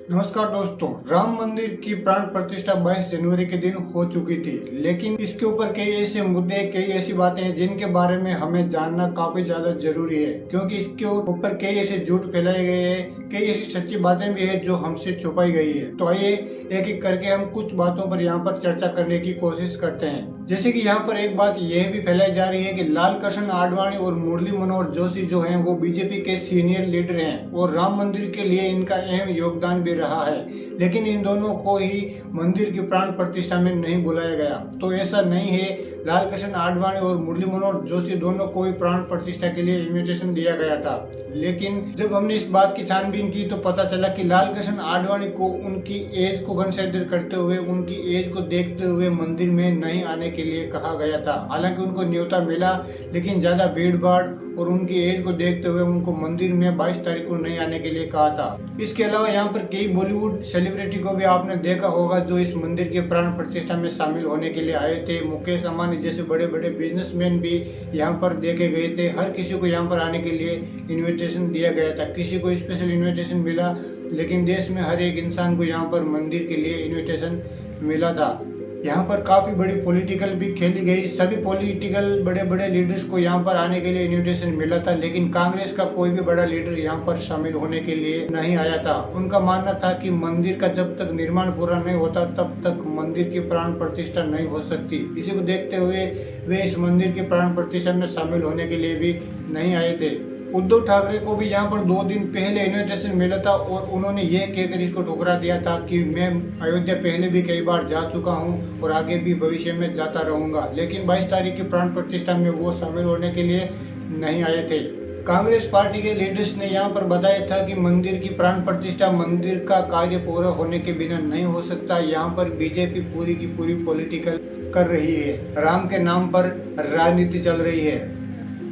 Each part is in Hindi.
नमस्कार दोस्तों, राम मंदिर की प्राण प्रतिष्ठा 22 जनवरी के दिन हो चुकी थी, लेकिन इसके ऊपर कई ऐसे मुद्दे, कई ऐसी बातें हैं जिनके बारे में हमें जानना काफी ज्यादा जरूरी है, क्योंकि इसके ऊपर कई ऐसे झूठ फैलाए गए हैं, कई ऐसी सच्ची बातें भी है जो हमसे छुपाई गई है। तो आइए एक एक करके हम कुछ बातों पर यहाँ पर चर्चा करने की कोशिश करते हैं। जैसे कि यहाँ पर एक बात यह भी फैलाई जा रही है कि लाल कृष्ण आडवाणी और मुरली मनोहर जोशी जो हैं वो बीजेपी के सीनियर लीडर हैं और राम मंदिर के लिए इनका अहम योगदान भी रहा है, लेकिन इन दोनों को ही मंदिर की प्राण प्रतिष्ठा में नहीं बुलाया गया। तो ऐसा नहीं है, लाल कृष्ण आडवाणी और मुरली मनोहर जोशी दोनों को ही प्राण प्रतिष्ठा के लिए इन्विटेशन दिया गया था। लेकिन जब हमने इस बात की छानबीन की तो पता चला कि लाल कृष्ण आडवाणी को उनकी एज को कंसिडर करते हुए, उनकी एज को देखते हुए मंदिर में नहीं आने के लिए कहा गया था। हालांकि उनको न्योता मिला, लेकिन ज्यादा भीड़ भाड़ और उनकी एज को देखते हुए उनको मंदिर में 22 तारीख को नहीं आने के लिए कहा था। इसके अलावा यहाँ पर कई बॉलीवुड सेलिब्रिटी को भी आपने देखा होगा जो इस मंदिर के प्राण प्रतिष्ठा में शामिल होने के लिए आए थे। मुकेश अंबानी जैसे बड़े बड़े बिजनेसमैन भी यहाँ पर देखे गए थे। हर किसी को यहाँ पर आने के लिए इन्विटेशन दिया गया था, किसी को स्पेशल इन्विटेशन मिला, लेकिन देश में हर एक इंसान को यहाँ पर मंदिर के लिए इन्विटेशन मिला था। यहाँ पर काफी बड़ी पॉलिटिकल भी खेली गई, सभी पॉलिटिकल बड़े बड़े लीडर्स को यहाँ पर आने के लिए इन्विटेशन मिला था, लेकिन कांग्रेस का कोई भी बड़ा लीडर यहाँ पर शामिल होने के लिए नहीं आया था। उनका मानना था कि मंदिर का जब तक निर्माण पूरा नहीं होता तब तक मंदिर की प्राण प्रतिष्ठा नहीं हो सकती। इसी को देखते हुए वे इस मंदिर की प्राण प्रतिष्ठा में शामिल होने के लिए भी नहीं आए थे। उद्धव ठाकरे को भी यहाँ पर 2 दिन पहले इन्विटेशन मिला था और उन्होंने ये कहकर इसको ठुकरा दिया था कि मैं अयोध्या पहले भी कई बार जा चुका हूँ और आगे भी भविष्य में जाता रहूंगा, लेकिन 22 तारीख की प्राण प्रतिष्ठा में वो शामिल होने के लिए नहीं आए थे। कांग्रेस पार्टी के लीडर्स ने यहाँ पर बताया था कि मंदिर की प्राण प्रतिष्ठा मंदिर का कार्य पूरा होने के बिना नहीं हो सकता। यहाँ पर बीजेपी पूरी की पूरी पॉलिटिकल कर रही है, राम के नाम पर राजनीति चल रही है।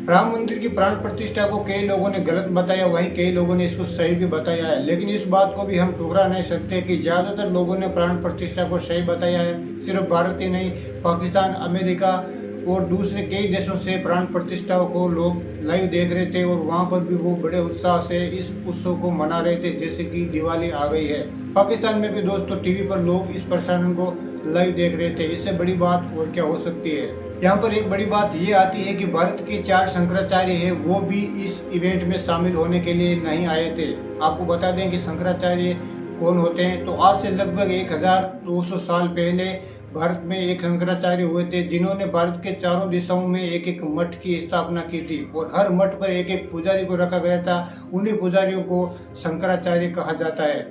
राम मंदिर की प्राण प्रतिष्ठा को कई लोगों ने गलत बताया, वहीं कई लोगों ने इसको सही भी बताया है, लेकिन इस बात को भी हम ठुकरा नहीं सकते कि ज्यादातर लोगों ने प्राण प्रतिष्ठा को सही बताया है। सिर्फ भारत ही नहीं, पाकिस्तान, अमेरिका और दूसरे कई देशों से प्राण प्रतिष्ठा को लोग लाइव देख रहे थे और वहां पर भी वो बड़े उत्साह से इस उत्सव को मना रहे थे जैसे कि दिवाली आ गई है। पाकिस्तान में भी दोस्तों टीवी पर लोग इस प्रसारण को लाइव देख रहे थे। इससे बड़ी बात और क्या हो सकती है। यहाँ पर एक बड़ी बात ये आती है कि भारत के 4 शंकराचार्य हैं, वो भी इस इवेंट में शामिल होने के लिए नहीं आए थे। आपको बता दें कि शंकराचार्य कौन होते हैं। तो आज से लगभग 1200 साल पहले भारत में एक शंकराचार्य हुए थे जिन्होंने भारत के चारों दिशाओं में एक एक मठ की स्थापना की थी और हर मठ पर एक एक पुजारी को रखा गया था। उन्हीं पुजारियों को शंकराचार्य कहा जाता है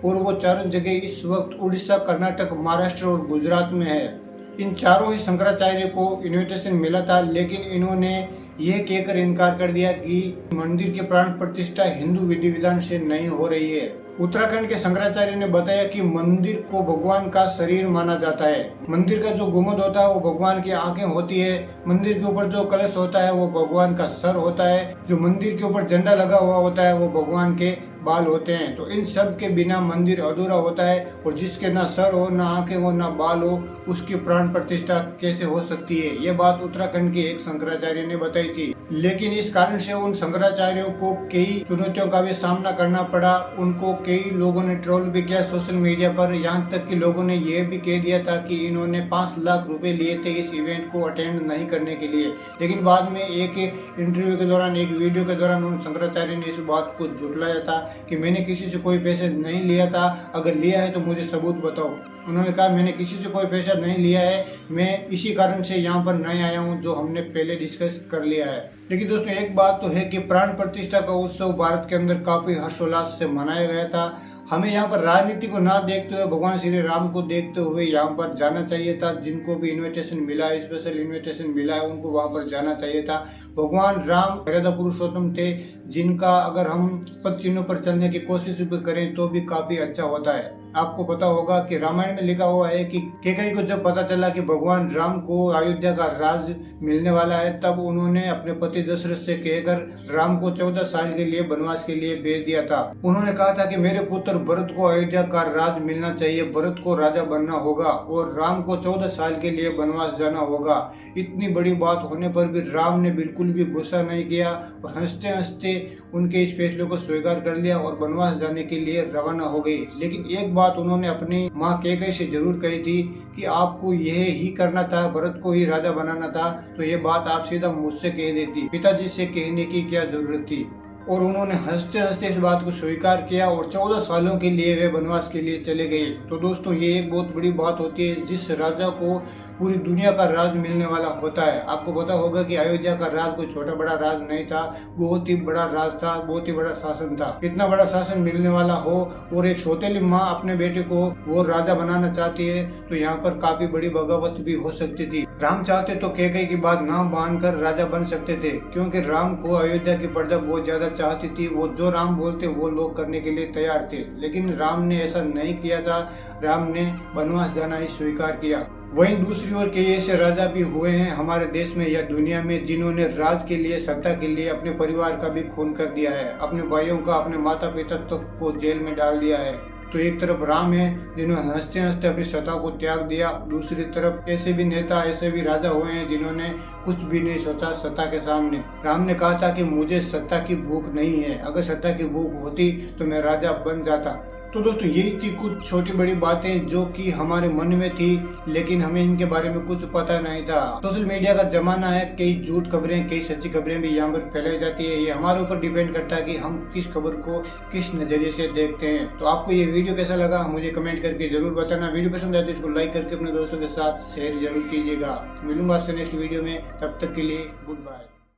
और वो चारों जगह इस वक्त उड़ीसा, कर्नाटक, महाराष्ट्र और गुजरात में है। इन चारों ही शंकराचार्य को इन्विटेशन मिला था, लेकिन इन्होंने यह कहकर इनकार कर दिया कि मंदिर की प्राण प्रतिष्ठा हिंदू विधि विधान से नहीं हो रही है। उत्तराखंड के शंकराचार्य ने बताया कि मंदिर को भगवान का शरीर माना जाता है। मंदिर का जो गुम्बद होता है वो भगवान की आंखें होती है। मंदिर के ऊपर जो कलश होता है वो भगवान का सर होता है। जो मंदिर के ऊपर झंडा लगा हुआ होता है वो भगवान के बाल होते हैं। तो इन सब के बिना मंदिर अधूरा होता है और जिसके ना सर हो, ना आंखें हो, ना बाल हो, उसकी प्राण प्रतिष्ठा कैसे हो सकती है। ये बात उत्तराखंड के एक शंकराचार्य ने बताई थी। लेकिन इस कारण से उन शंकराचार्यों को कई चुनौतियों का भी सामना करना पड़ा। उनको कई लोगों ने ट्रोल भी किया सोशल मीडिया पर। यहाँ तक कि लोगों ने यह भी कह दिया था कि इन्होंने 5 लाख रुपए लिए थे इस इवेंट को अटेंड नहीं करने के लिए। लेकिन बाद में एक इंटरव्यू के दौरान, एक वीडियो के दौरान उन शंकराचार्य ने इस बात को झुठलाया था कि मैंने किसी से कोई पैसे नहीं लिया था, अगर लिया है तो मुझे सबूत बताओ। उन्होंने कहा मैंने किसी से कोई पैसा नहीं लिया है, मैं इसी कारण से यहाँ पर नहीं आया हूँ जो हमने पहले डिस्कस कर लिया है। लेकिन दोस्तों एक बात तो है कि प्राण प्रतिष्ठा का उत्सव भारत के अंदर काफी हर्षोल्लास से मनाया गया था। हमें यहाँ पर राजनीति को ना देखते हुए भगवान श्री राम को देखते हुए यहाँ पर जाना चाहिए था। जिनको भी इन्विटेशन मिला है, स्पेशल इन्विटेशन मिला है, उनको वहाँ पर जाना चाहिए था। भगवान राम मर्यादा पुरुषोत्तम थे जिनका अगर हम पद चिन्हों पर चलने की कोशिश भी करें तो भी काफी अच्छा होता है। आपको पता होगा कि रामायण में लिखा हुआ है कि कैकेयी को जब पता चला कि भगवान राम को अयोध्या का राज मिलने वाला है तब उन्होंने अपने पति दशरथ से कहकर राम को 14 साल के लिए वनवास के लिए भेज दिया था। उन्होंने कहा था कि मेरे पुत्र भरत को अयोध्या का राज मिलना चाहिए, भरत को राजा बनना होगा और राम को 14 साल के लिए वनवास जाना होगा। इतनी बड़ी बात होने पर भी राम ने बिल्कुल बिल्कुल भी गुस्सा नहीं किया और हंसते हंसते उनके इस फैसले को स्वीकार कर लिया और वनवास जाने के लिए रवाना हो गई। लेकिन एक बात उन्होंने अपनी माँ कैकेयी से जरूर कही थी कि आपको यह ही करना था, भरत को ही राजा बनाना था, तो ये बात आप सीधा मुझसे कह देती, पिताजी से कहने की क्या जरूरत थी। और उन्होंने हंसते हंसते इस बात को स्वीकार किया और 14 सालों के लिए वे वनवास के लिए चले गए। तो दोस्तों ये एक बहुत बड़ी बात होती है जिस राजा को पूरी दुनिया का राज मिलने वाला होता है। आपको पता होगा कि अयोध्या का राज कोई छोटा बड़ा राज नहीं था, बहुत ही बड़ा राज था, बहुत ही बड़ा शासन था। इतना बड़ा शासन मिलने वाला हो और एक सौतेली माँ अपने बेटे को वो राजा बनाना चाहती है तो यहाँ पर काफी बड़ी बगावत भी हो सकती थी। राम चाहते तो कैकेयी की बात ना मानकर राजा बन सकते थे, क्योंकि राम को अयोध्या की प्रजा बहुत ज्यादा चाहती थी। वो जो राम बोलते वो लोग करने के लिए तैयार थे, लेकिन राम ने ऐसा नहीं किया था। राम ने वनवास जाना ही स्वीकार किया। वहीं दूसरी ओर कई ऐसे राजा भी हुए हैं हमारे देश में या दुनिया में जिन्होंने राज के लिए, सत्ता के लिए अपने परिवार का भी खून कर दिया है, अपने भाइयों का, अपने माता पिता तक को जेल में डाल दिया है। तो एक तरफ राम है जिन्होंने हंसते हंसते अपनी सत्ता को त्याग दिया, दूसरी तरफ ऐसे भी नेता, ऐसे भी राजा हुए हैं जिन्होंने कुछ भी नहीं सोचा सत्ता के सामने। राम ने कहा था कि मुझे सत्ता की भूख नहीं है, अगर सत्ता की भूख होती तो मैं राजा बन जाता। तो दोस्तों यही थी कुछ छोटी बड़ी बातें जो कि हमारे मन में थी, लेकिन हमें इनके बारे में कुछ पता नहीं था। सोशल मीडिया का जमाना है, कई झूठ खबरें, कई सच्ची खबरें भी यहाँ पर फैलाई जाती है। ये हमारे ऊपर डिपेंड करता है कि हम किस खबर को किस नजरिए से देखते हैं। तो आपको ये वीडियो कैसा लगा मुझे कमेंट करके जरूर बताना। वीडियो पसंद आए तो इसको लाइक करके अपने दोस्तों के साथ शेयर जरूर कीजिएगा। मिलूंगा आपसे नेक्स्ट वीडियो में, तब तक के लिए गुड बाय।